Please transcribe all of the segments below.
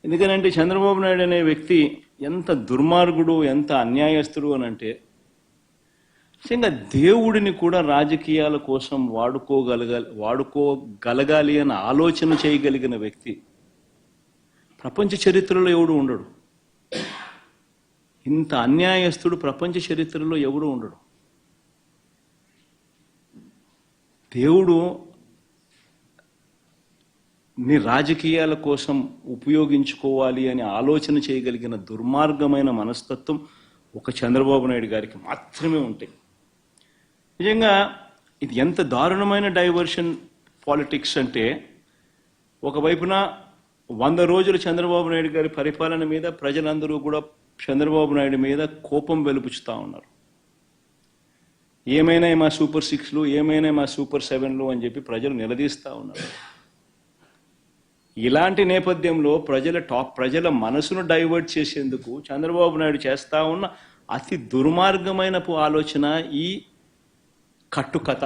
ఎందుకనంటే చంద్రబాబు నాయుడు అనే వ్యక్తి ఎంత దుర్మార్గుడు, ఎంత అన్యాయస్తుడు అని అంటే, నిజంగా దేవుడిని కూడా రాజకీయాల కోసం వాడుకోగలగాలి అని ఆలోచన చేయగలిగిన వ్యక్తి ప్రపంచ చరిత్రలో ఎవడు ఉండడు. ఇంత అన్యాయస్తుడు ప్రపంచ చరిత్రలో ఎవడు ఉండడు. దేవుడు నీ రాజకీయాల కోసం ఉపయోగించుకోవాలి అని ఆలోచన చేయగలిగిన దుర్మార్గమైన మనస్తత్వం ఒక చంద్రబాబు నాయుడు గారికి మాత్రమే ఉంటాయి. నిజంగా ఇది ఎంత దారుణమైన డైవర్షన్ పాలిటిక్స్ అంటే, ఒకవైపున 100 రోజులు చంద్రబాబు నాయుడు గారి పరిపాలన మీద ప్రజలందరూ కూడా చంద్రబాబు నాయుడు మీద కోపం వెలుపుచుతా ఉన్నారు. ఏమైనా మా సూపర్ 6లు, ఏమైనా మా సూపర్ 7లు అని చెప్పి ప్రజలు నిలదీస్తూ ఉన్నారు. ఇలాంటి నేపథ్యంలో ప్రజల మనసును డైవర్ట్ చేసేందుకు చంద్రబాబు నాయుడు చేస్తా ఉన్న అతి దుర్మార్గమైన ఆలోచన ఈ కట్టుకథ.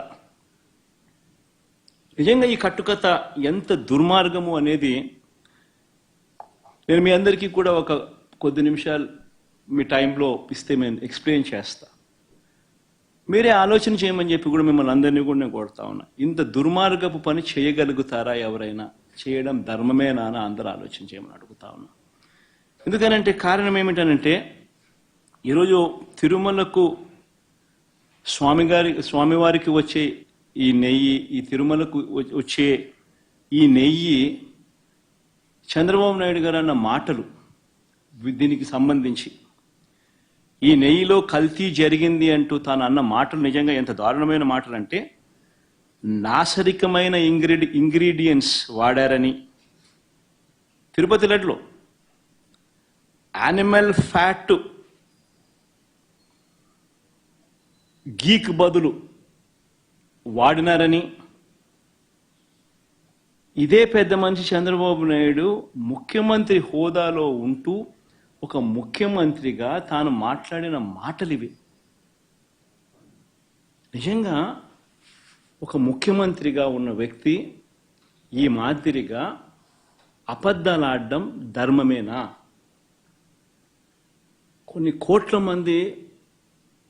నిజంగా ఈ కట్టుకథ ఎంత దుర్మార్గము అనేది నేను మీ అందరికీ కూడా ఒక కొద్ది నిమిషాలు మీ టైంలో ఇస్తే నేను ఎక్స్ప్లెయిన్ చేస్తా. మీరే ఆలోచన చేయమని చెప్పి కూడా మిమ్మల్ని అందరినీ కూడా నేను కోరుతా ఉన్నా. ఇంత దుర్మార్గపు పని చేయగలుగుతారా ఎవరైనా? చేయడం ధర్మమేనా అని అందరూ ఆలోచన చేయమని అడుగుతా ఉన్నా. ఎందుకనంటే కారణం ఏమిటనంటే, ఈరోజు తిరుమలకు స్వామివారికి వచ్చే ఈ నెయ్యి, ఈ తిరుమలకు వచ్చే ఈ నెయ్యి చంద్రబాబు నాయుడు గారు అన్న మాటలు, దీనికి సంబంధించి ఈ నెయ్యిలో కల్తీ జరిగింది అంటూ తాను అన్న మాటలు నిజంగా ఎంత దారుణమైన మాటలు అంటే, నాసరికమైన ఇంగ్రీడియంట్స్ వాడారని, తిరుపతి లడ్డులో యానిమల్ ఫ్యాట్ గీక్ బదులు వాడినారని, ఇదే పెద్ద మనిషి చంద్రబాబు నాయుడు ముఖ్యమంత్రి హోదాలో ఉంటూ ఒక ముఖ్యమంత్రిగా తాను మాట్లాడిన మాటలు ఇవి. నిజంగా ఒక ముఖ్యమంత్రిగా ఉన్న వ్యక్తి ఈ మాదిరిగా అబద్ధాలు ఆడడం ధర్మమేనా? కొన్ని కోట్ల మంది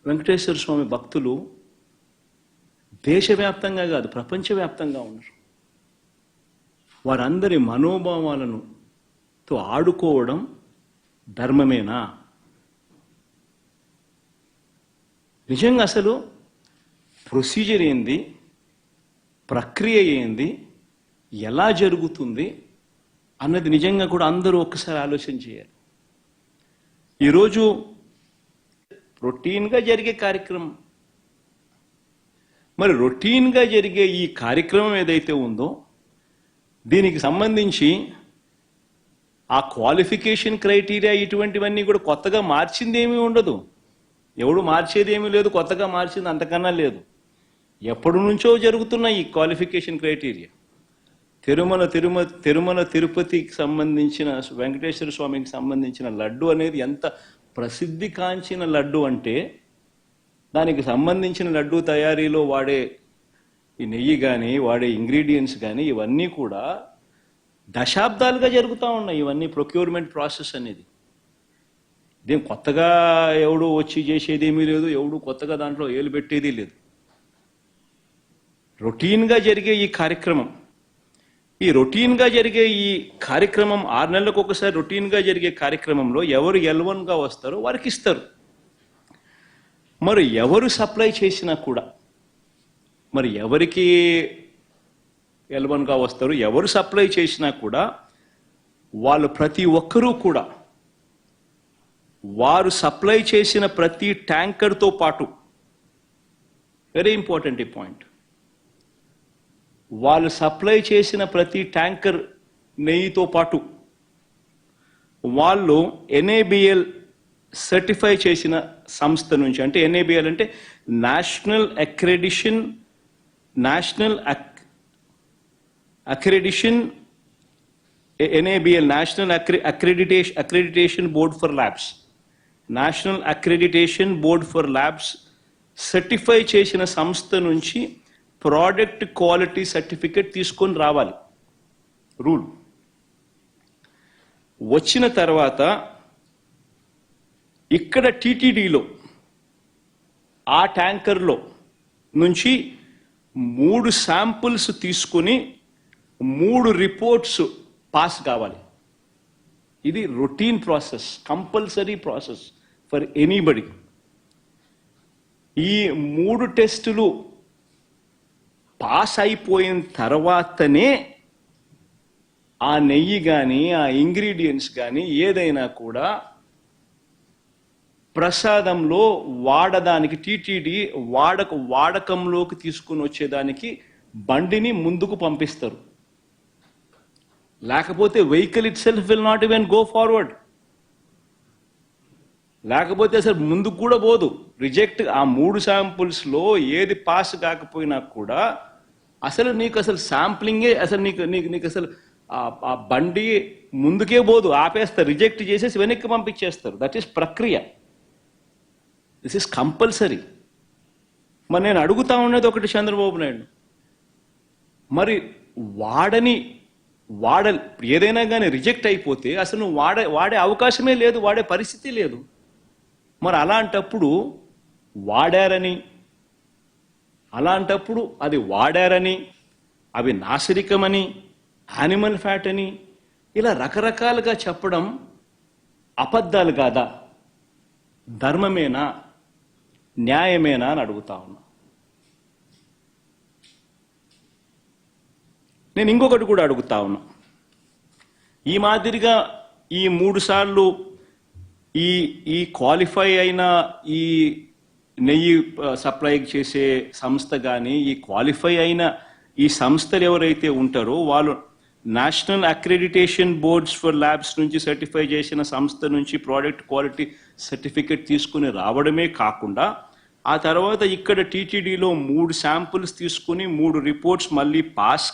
వెంకటేశ్వర స్వామి భక్తులు దేశవ్యాప్తంగా కాదు ప్రపంచవ్యాప్తంగా ఉన్నారు. వారందరి మనోభావాలను ఆడుకోవడం ధర్మమేనా? నిజంగా అసలు ప్రొసీజర్ ఏంది, ప్రక్రియ ఏంది, ఎలా జరుగుతుంది అన్నది నిజంగా కూడా అందరూ ఒక్కసారి ఆలోచన చేయాలి. ఈరోజు రొటీన్గా జరిగే కార్యక్రమం, మరి రొటీన్గా జరిగే ఈ కార్యక్రమం ఏదైతే ఉందో దీనికి సంబంధించి ఆ క్వాలిఫికేషన్ క్రైటీరియా ఇటువంటివన్నీ కూడా కొత్తగా మార్చింది ఏమీ ఉండదు. ఎవడు మార్చేది ఏమీ లేదు, కొత్తగా మార్చింది అంతకన్నా లేదు. ఎప్పటి నుంచో జరుగుతున్న ఈ క్వాలిఫికేషన్ క్రైటీరియా, తిరుమల తిరుపతికి సంబంధించిన వెంకటేశ్వర స్వామికి సంబంధించిన లడ్డు అనేది ఎంత ప్రసిద్ధి కాంచిన లడ్డు అంటే, దానికి సంబంధించిన లడ్డు తయారీలో వాడే ఈ నెయ్యి కానీ, వాడే ఇంగ్రీడియంట్స్ కానీ ఇవన్నీ కూడా దశాబ్దాలుగా జరుగుతూ ఉన్నాయి. ఇవన్నీ ప్రొక్యూర్మెంట్ ప్రాసెస్ అనేది ఇదేం కొత్తగా ఎవడు వచ్చి చేసేది ఏమీ లేదు, ఎవడు కొత్తగా దాంట్లో ఏలు పెట్టేది లేదు. రొటీన్గా జరిగే ఈ కార్యక్రమం, ఈ రొటీన్గా జరిగే ఈ కార్యక్రమం 6 నెలలకు ఒకసారి రొటీన్గా జరిగే కార్యక్రమంలో ఎవరు L1గా వస్తారో వారికి ఇస్తారు. మరి ఎవరు సప్లై చేసినా కూడా, మరి ఎవరికి L1గా వస్తారు, ఎవరు సప్లై చేసినా కూడా వాళ్ళు ప్రతి ఒక్కరూ కూడా వారు సప్లై చేసిన ప్రతి ట్యాంకర్తో పాటు, వెరీ ఇంపార్టెంట్ ఈ పాయింట్, వాళ్ళు సప్లై చేసిన ప్రతి ట్యాంకర్ నెయ్యితో పాటు వాళ్ళు NABL సర్టిఫై చేసిన సంస్థ నుంచి, అంటే NABL అంటే national NABL national accreditation board for labs, national accreditation board for labs certify చేసిన సంస్థ నుంచి ప్రోడక్ట్ క్వాలిటీ సర్టిఫికేట్ తీసుకొని రావాలి. రూల్ వచ్చిన తర్వాత ఇక్కడ టీటీడీలో ఆ ట్యాంకర్లో నుంచి 3 శాంపుల్స్ తీసుకుని 3 రిపోర్ట్స్ పాస్ కావాలి. ఇది routine process, compulsory process for anybody. ఈ 3 టెస్టులు పాస్ అయిపోయిన తర్వాతనే ఆ నెయ్యి కానీ ఆ ఇంగ్రీడియంట్స్ కానీ ఏదైనా కూడా ప్రసాదంలో వాడడానికి టీటీడీ వాడకంలోకి తీసుకుని వచ్చేదానికి బండిని ముందుకు పంపిస్తారు. లేకపోతే vehicle it self will not even go forward. లేకపోతే అసలు ముందుకు కూడా పోదు. రిజెక్ట్ ఆ 3 శాంపుల్స్లో ఏది పాస్ కాకపోయినా కూడా నీకు అసలు శాంప్లింగే నీకు అసలు ఆ బండి ముందుకే పోదు, ఆపేస్తారు, రిజెక్ట్ చేసేసి వెనక్కి పంపించేస్తారు. దట్ ఈస్ ప్రక్రియ. This is compulsory. మరి నేను అడుగుతా ఉన్నది ఒకటి, చంద్రబాబు నాయుడు మరి ఏదైనా కానీ రిజెక్ట్ అయిపోతే అసలు నువ్వు వాడే అవకాశమే లేదు, వాడే పరిస్థితి లేదు. మరి అలాంటప్పుడు అది వాడారని, అవి నాసిరికమని, యానిమల్ ఫ్యాట్ అని ఇలా రకరకాలుగా చెప్పడం అబద్ధాలు కాదా? ధర్మమేనా, న్యాయమేనా అని అడుగుతా ఉన్నా. నేను ఇంకొకటి కూడా అడుగుతా ఉన్నా. ఈ మాదిరిగా ఈ 3 సార్లు ఈ క్వాలిఫై అయిన ఈ నెయ్యి సప్లై చేసే సంస్థ కానీ, ఈ క్వాలిఫై అయిన ఈ సంస్థలు ఎవరైతే ఉంటారో వాళ్ళు national accreditation boards for labs నుంచి సర్టిఫై చేసిన సంస్థ నుంచి ప్రోడక్ట్ క్వాలిటీ సర్టిఫికెట్ తీసుకుని రావడమే కాకుండా ఆ తర్వాత ఇక్కడ టీటీడీలో 3 శాంపుల్స్ తీసుకుని 3 రిపోర్ట్స్ మళ్ళీ పాస్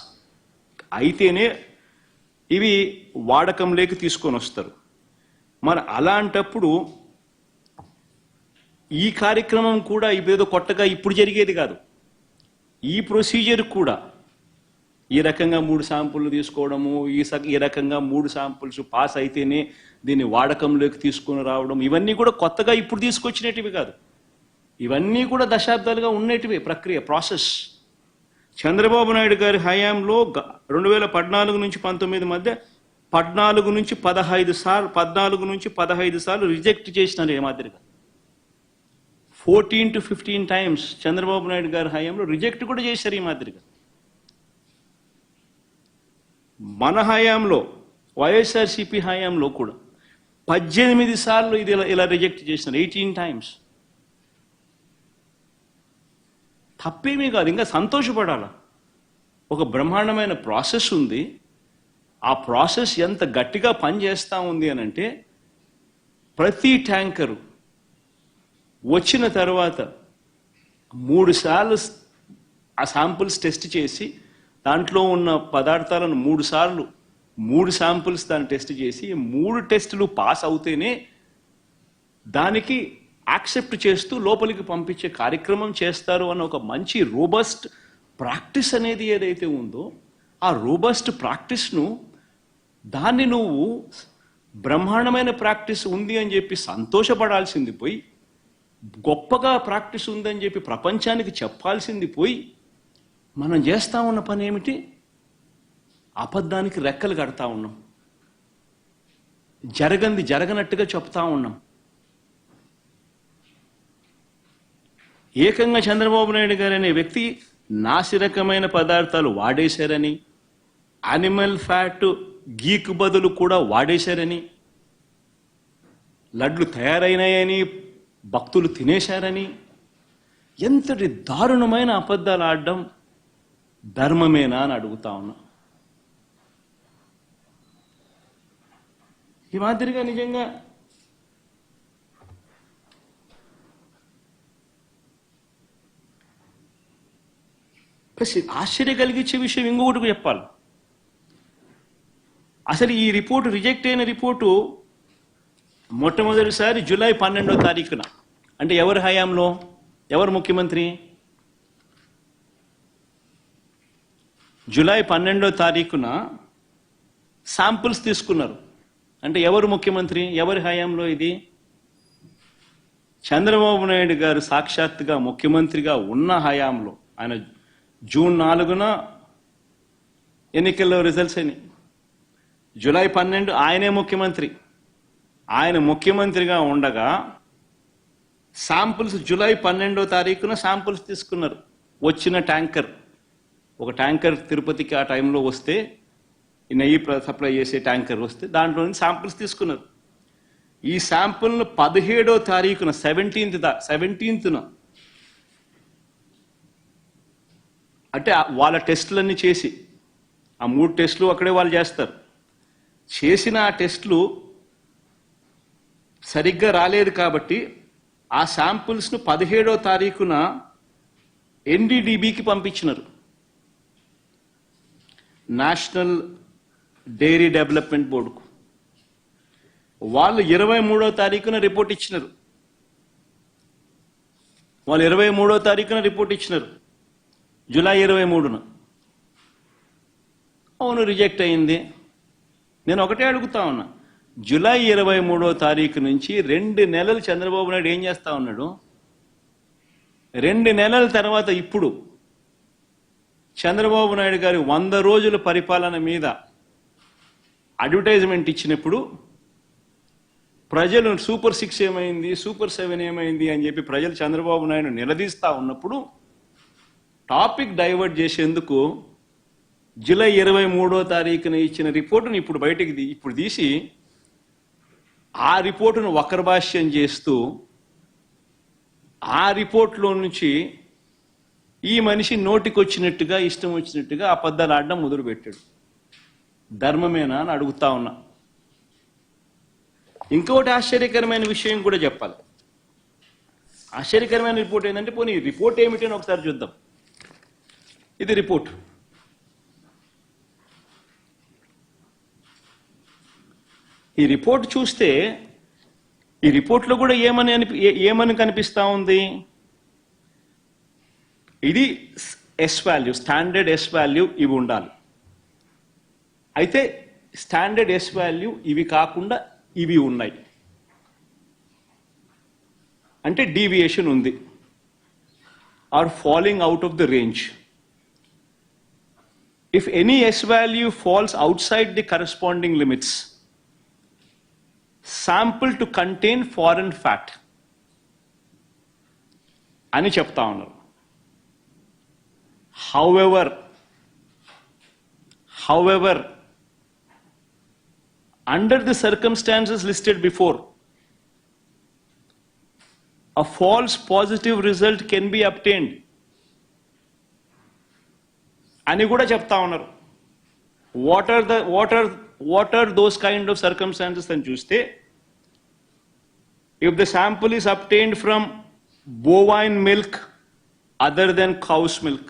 అయితేనే ఇవి వాడకంలోకి తీసుకొని వస్తారు. మరి అలాంటప్పుడు ఈ కార్యక్రమం కూడా ఇదేదో కొత్తగా ఇప్పుడు జరిగేది కాదు. ఈ ప్రొసీజర్ కూడా ఈ రకంగా 3 శాంపుల్లు తీసుకోవడము, ఈ రకంగా 3 శాంపుల్స్ పాస్ అయితేనే దీన్ని వాడకంలోకి తీసుకొని రావడం, ఇవన్నీ కూడా కొత్తగా ఇప్పుడు తీసుకొచ్చినటివి కాదు. ఇవన్నీ కూడా దశాబ్దాలుగా ఉన్నటివి ప్రక్రియ, ప్రాసెస్. చంద్రబాబు నాయుడు గారి హయాంలో 2014 నుంచి 19 మధ్య 14 నుంచి 15 సార్లు రిజెక్ట్ చేసినారు. ఏ మాదిరిగా 14 to 15 times చంద్రబాబు నాయుడు గారి హయాంలో రిజెక్ట్ కూడా చేశారు. ఈ మాదిరిగా మన హయాంలో, వైఎస్ఆర్సీపీ హయాంలో కూడా 18 సార్లు ఇది ఇలా రిజెక్ట్ చేసినారు. 18 times. తప్పేమీ కాదు, ఇంకా సంతోషపడాలా. ఒక బ్రహ్మాండమైన ప్రాసెస్ ఉంది. ఆ ప్రాసెస్ ఎంత గట్టిగా పనిచేస్తూ ఉంది అని అంటే ప్రతి ట్యాంకరు వచ్చిన తర్వాత 3 సార్లు ఆ శాంపుల్స్ టెస్ట్ చేసి దాంట్లో ఉన్న పదార్థాలను 3 శాంపుల్స్ దాన్ని టెస్ట్ చేసి 3 టెస్టులు పాస్ అవుతేనే దానికి యాక్సెప్ట్ చేస్తూ లోపలికి పంపించే కార్యక్రమం చేస్తారు అన్న ఒక మంచి రోబస్ట్ ప్రాక్టీస్ అనేది ఏదైతే ఉందో ఆ రోబస్ట్ ప్రాక్టీస్ను దాన్ని నువ్వు బ్రహ్మాండమైన ప్రాక్టీస్ ఉంది అని చెప్పి సంతోషపడాల్సింది పోయి, గొప్పగా ప్రాక్టీస్ ఉందని చెప్పి ప్రపంచానికి చెప్పాల్సింది పోయి, మనం చేస్తా ఉన్న పని ఏమిటి? అబద్ధానికి రెక్కలు కడతా ఉన్నాం, జరగనట్టుగా చెప్తా ఉన్నాం. ఏకంగా చంద్రబాబు నాయుడు గారు అనే వ్యక్తి నాసిరకమైన పదార్థాలు వాడేశారని, యానిమల్ ఫ్యాట్ గీకు బదులు కూడా వాడేశారని, లడ్లు తయారైనాయని భక్తులు తినేశారని, ఎంతటి దారుణమైన అబద్ధాలు ఆడడం ధర్మమేనా అని అడుగుతా ఉన్నా. ఈ మాదిరిగా నిజంగా ఆశ్చర్య కలిగించే విషయం ఇంకొకటి చెప్పాలి. అసలు ఈ రిపోర్టు, రిజెక్ట్ అయిన రిపోర్టు మొట్టమొదటిసారి జూలై 12వ తారీఖున, అంటే ఎవరి హయాంలో, ఎవరు ముఖ్యమంత్రి? జూలై 12వ తారీఖున శాంపుల్స్ తీసుకున్నారు. అంటే ఎవరు ముఖ్యమంత్రి, ఎవరి హయాంలో ఇది? చంద్రబాబు నాయుడు గారు సాక్షాత్తుగా ముఖ్యమంత్రిగా ఉన్న హయాంలో. ఆయన జూన్ 4న ఎన్నికల్లో రిజల్ట్స్ అయినాయి. జూలై 12 ఆయనే ముఖ్యమంత్రి. ఆయన ముఖ్యమంత్రిగా ఉండగా శాంపుల్స్ జూలై 12వ తారీఖున శాంపుల్స్ తీసుకున్నారు. వచ్చిన ట్యాంకర్, ఒక ట్యాంకర్ తిరుపతికి ఆ టైంలో వస్తే, నెయ్యి సప్లై చేసే ట్యాంకర్ వస్తే దాంట్లో నుంచి శాంపుల్స్ తీసుకున్నారు. ఈ శాంపుల్ను 17వ తారీఖున 17న అంటే వాళ్ళ టెస్టులన్నీ చేసి, ఆ 3 టెస్టులు అక్కడే వాళ్ళు చేస్తారు. చేసిన ఆ టెస్టులు సరిగ్గా రాలేదు కాబట్టి ఆ శాంపుల్స్ను 17వ తారీఖున ఎన్డీడీబీకి పంపించినారు, నేషనల్ డైరీ డెవలప్మెంట్ బోర్డుకు. వాళ్ళు 23వ తారీఖున రిపోర్ట్ ఇచ్చినారు. జూలై 23న. అవును, రిజెక్ట్ అయింది. నేను ఒకటే అడుగుతా ఉన్నా, జూలై 23వ తారీఖు నుంచి 2 నెలలు చంద్రబాబు నాయుడు ఏం చేస్తా ఉన్నాడు? 2 నెలల తర్వాత ఇప్పుడు చంద్రబాబు నాయుడు గారి 100 రోజుల పరిపాలన మీద అడ్వర్టైజ్మెంట్ ఇచ్చినప్పుడు ప్రజలు సూపర్ 6 ఏమైంది, సూపర్ 7 ఏమైంది అని చెప్పి ప్రజలు చంద్రబాబు నాయుడు నిలదీస్తా ఉన్నప్పుడు టాపిక్ డైవర్ట్ చేసేందుకు జూలై 23వ తారీఖున ఇచ్చిన రిపోర్టును ఇప్పుడు తీసి ఆ రిపోర్టును వక్రభాష్యం చేస్తూ ఆ రిపోర్ట్లో నుంచి ఈ మనిషి నోటికొచ్చినట్టుగా ఇష్టం వచ్చినట్టుగా అబద్ధాలు ఆడడం మొదలుపెట్టాడు. ధర్మమేనా అని అడుగుతా ఉన్నా. ఇంకొకటి ఆశ్చర్యకరమైన విషయం కూడా చెప్పాలి. ఆశ్చర్యకరమైన రిపోర్ట్ ఏంటంటే, పోనీ రిపోర్ట్ ఏమిటి అని ఒకసారి చూద్దాం. ఇది రిపోర్ట్. ఈ రిపోర్ట్ చూస్తే ఈ రిపోర్ట్లో కూడా ఏమని కనిపిస్తా ఉంది? ఇది S value, standard S value ఇవి ఉండాలి. అయితే స్టాండర్డ్ ఎస్ వాల్యూ ఇవి కాకుండా ఇవి ఉన్నాయి అంటే డీవియేషన్ ఉంది, or falling out of the range. If any S value falls outside the corresponding limits, sample to contain foreign fat అని చెప్తా ఉన్నారు. However, under the circumstances listed before, a false positive result can be obtained అని కూడా చెప్తా ఉన్నారు. What are those kind of circumstances అని చూస్తే, if the sample is obtained from bovine milk other than cow's milk,